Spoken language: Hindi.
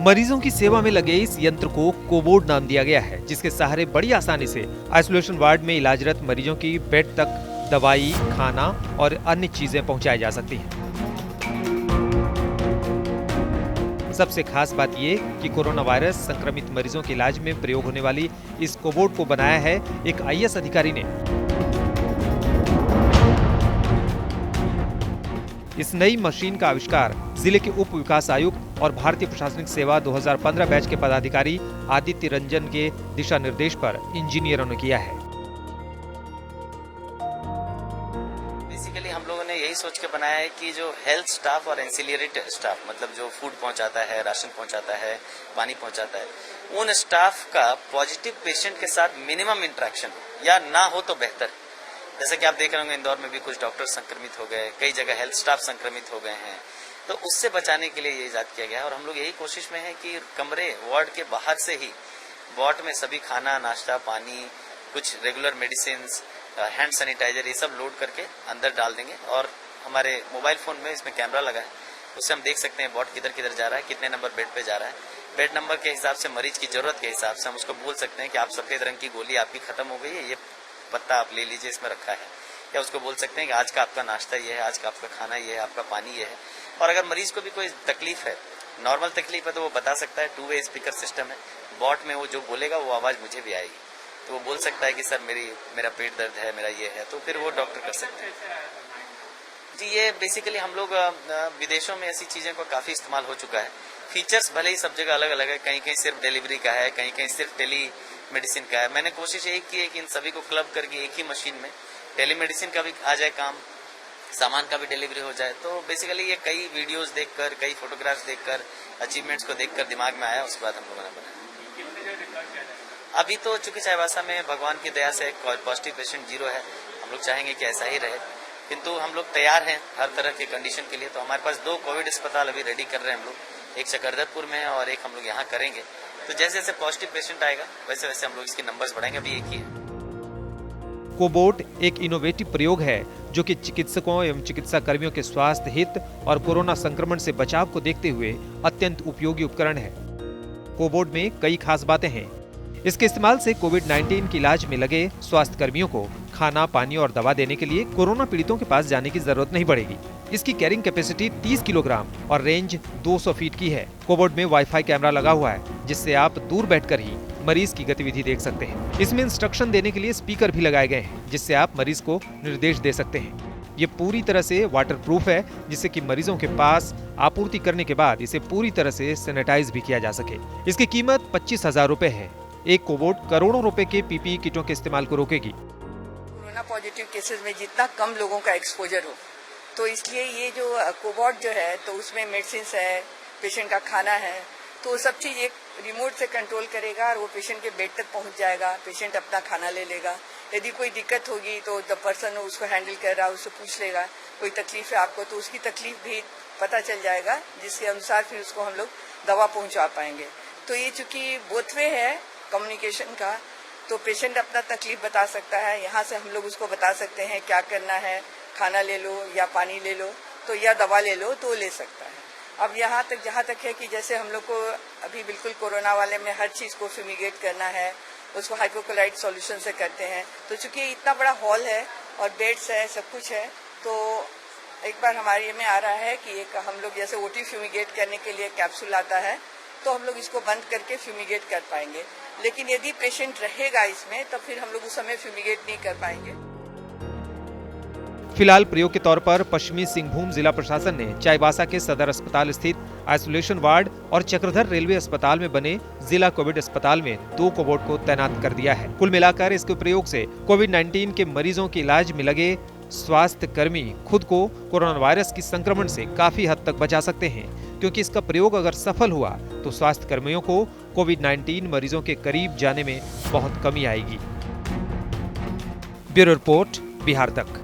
मरीजों की सेवा में लगे इस यंत्र को कोबोर्ड नाम दिया गया है, जिसके सहारे बड़ी आसानी से आइसोलेशन वार्ड में इलाजरत मरीजों की बेड तक दवाई, खाना और अन्य चीजें पहुंचाई जा सकती हैं। सबसे खास बात ये कि कोरोना वायरस संक्रमित मरीजों के इलाज में प्रयोग होने वाली इस कोबोर्ड को बनाया है एक आईएएस अधिकारी ने। इस नई मशीन का आविष्कार जिले के उप विकास आयुक्त और भारतीय प्रशासनिक सेवा 2015 बैच के पदाधिकारी आदित्य रंजन के दिशा निर्देश पर इंजीनियरों ने किया है। बेसिकली हम लोगों ने यही सोच के बनाया है कि जो हेल्थ स्टाफ और एंसिलियरी स्टाफ, मतलब जो फूड पहुंचाता है, राशन पहुंचाता है, पानी पहुंचाता है, उन स्टाफ का पॉजिटिव पेशेंट के साथ मिनिमम इंटरेक्शन हो या ना हो तो बेहतर। जैसे कि आप देख रहे होंगे इंदौर में भी कुछ डॉक्टर संक्रमित हो गए, कई जगह हेल्थ स्टाफ संक्रमित हो गए हैं, तो उससे बचाने के लिए ये इजाद किया गया है। और हम लोग यही कोशिश में है कि कमरे वार्ड के बाहर से ही वार्ड में सभी खाना, नाश्ता, पानी, कुछ रेगुलर मेडिसिन, हैंड सैनिटाइजर ये सब लोड करके अंदर डाल देंगे। और हमारे मोबाइल फोन में इसमें कैमरा लगा है, उससे हम देख सकते हैं वार्ड किधर किधर जा रहा है, कितने नंबर बेड पे जा रहा है। बेड नंबर के हिसाब से, मरीज की जरूरत के हिसाब से हम उसको बोल सकते हैं कि आप सफेद रंग की गोली आपकी खत्म हो गई है, ये पत्ता आप ले लीजिए, इसमें रखा है। या उसको बोल सकते हैं कि आज का आपका नाश्ता ये है, आज का आपका खाना ये है, आपका पानी ये है। और अगर मरीज को भी कोई तकलीफ है, नॉर्मल तकलीफ है, तो वो बता सकता है। 2 वे स्पीकर सिस्टम है, बॉट में वो जो बोलेगा वो आवाज मुझे भी आएगी, तो वो बोल सकता है कि सर मेरा पेट दर्द है, मेरा ये है, तो फिर वो डॉक्टर कर सकते हैं। जी, ये बेसिकली हम लोग विदेशों में ऐसी चीजें को काफी इस्तेमाल हो चुका है। फीचर्स भले ही सब जगह अलग अलग है, कहीं कहीं सिर्फ डिलीवरी का है, कहीं कहीं सिर्फ टेली मेडिसिन का है। मैंने कोशिश यही की है कि इन सभी को क्लब करके एक ही मशीन में टेली मेडिसिन का भी आ जाए काम, सामान का भी डिलीवरी हो जाए। तो बेसिकली ये कई वीडियोस देखकर, कई फोटोग्राफ्स देखकर, अचीवमेंट्स को देखकर दिमाग में आया, उसके बाद हम लोगों ने बनाया। अभी तो चूंकि चाईबासा में भगवान की दया से पॉजिटिव पेशेंट 0 है, हम लोग चाहेंगे कि ऐसा ही रहे, किंतु हम लोग तैयार हैं हर तरह के कंडीशन के लिए। तो हमारे पास 2 कोविड अस्पताल अभी रेडी कर रहे हैं हम लोग, एक चकरधरपुर में है और एक हम लोग यहाँ करेंगे। तो जैसे जैसे पॉजिटिव पेशेंट आएगा वैसे वैसे हम लोग इसके नंबर्स बढ़ाएंगे। अभी एक ही है। कोबोर्ड एक इनोवेटिव प्रयोग है जो कि चिकित्सकों एवं चिकित्सा कर्मियों के स्वास्थ्य हित और कोरोना संक्रमण से बचाव को देखते हुए अत्यंत उपयोगी उपकरण है। कोबोर्ड में कई खास बातें हैं। इसके इस्तेमाल से कोविड-19 के इलाज में लगे स्वास्थ्य कर्मियों को खाना, पानी और दवा देने के लिए कोरोना पीड़ितों के पास जाने की जरूरत नहीं पड़ेगी। इसकी कैरिंग कैपेसिटी 30 किलोग्राम और रेंज 200 फीट की है। कोबोर्ड में वाईफाई कैमरा लगा हुआ है, जिससे आप दूर बैठकर ही मरीज की गतिविधि देख सकते हैं। इसमें इंस्ट्रक्शन देने के लिए स्पीकर भी लगाए गए हैं, जिससे आप मरीज को निर्देश दे सकते हैं। ये पूरी तरह से वाटरप्रूफ है, जिससे कि मरीजों के पास आपूर्ति करने के बाद इसे पूरी तरह से सैनिटाइज भी किया जा सके। इसकी कीमत 25,000 रुपए है। एक कोबोर्ड करोड़ों रुपए के पीपीई किटों के इस्तेमाल को रोकेगी। कोरोना पॉजिटिव केसेस में जितना कम लोगों का एक्सपोजर हो, तो इसलिए ये जो कोबोर्ड जो है, तो उसमें मेडिसिन है, पेशेंट का खाना है, तो सब चीज एक रिमोट से कंट्रोल करेगा और वो पेशेंट के बेड तक पहुंच जाएगा। पेशेंट अपना खाना ले लेगा। यदि कोई दिक्कत होगी तो द पर्सन उसको हैंडल कर रहा है उससे पूछ लेगा, कोई तकलीफ है आपको, तो उसकी तकलीफ भी पता चल जाएगा, जिसके अनुसार फिर उसको हम लोग दवा पहुंचा पाएंगे। तो ये चूंकि बोथ वे है कम्युनिकेशन का, तो पेशेंट अपना तकलीफ बता सकता है, यहाँ से हम लोग उसको बता सकते हैं क्या करना है, खाना ले लो या पानी ले लो, तो या दवा ले लो, तो ले सकता है। अब यहाँ तक जहाँ तक है कि जैसे हम लोग को अभी बिल्कुल कोरोना वाले में हर चीज को फ्यूमिगेट करना है, उसको हाइपोक्लोराइड सॉल्यूशन से करते हैं। तो चूंकि इतना बड़ा हॉल है और बेड्स है, सब कुछ है, तो एक बार हमारे में आ रहा है कि एक हम लोग जैसे ओटी फ्यूमिगेट करने के लिए कैप्सूल आता है, तो हम लोग इसको बंद करके फ्यूमिगेट कर पाएंगे। लेकिन यदि पेशेंट रहेगा इसमें, तो फिर हम लोग उस समय फ्यूमिगेट नहीं कर पाएंगे। फिलहाल प्रयोग के तौर पर पश्चिमी सिंहभूम जिला प्रशासन ने चाईबासा के सदर अस्पताल स्थित आइसोलेशन वार्ड और चक्रधर रेलवे अस्पताल में बने जिला कोविड अस्पताल में 2 कोबोर्ड को तैनात कर दिया है। कुल मिलाकर इसके प्रयोग से कोविड-19 के मरीजों के इलाज में लगे स्वास्थ्य कर्मी खुद को कोरोना वायरस की संक्रमण से काफी हद तक बचा सकते हैं, क्योंकि इसका प्रयोग अगर सफल हुआ तो स्वास्थ्य कर्मियों को कोविड-19 मरीजों के करीब जाने में बहुत कमी आएगी। ब्यूरो रिपोर्ट, बिहार तक।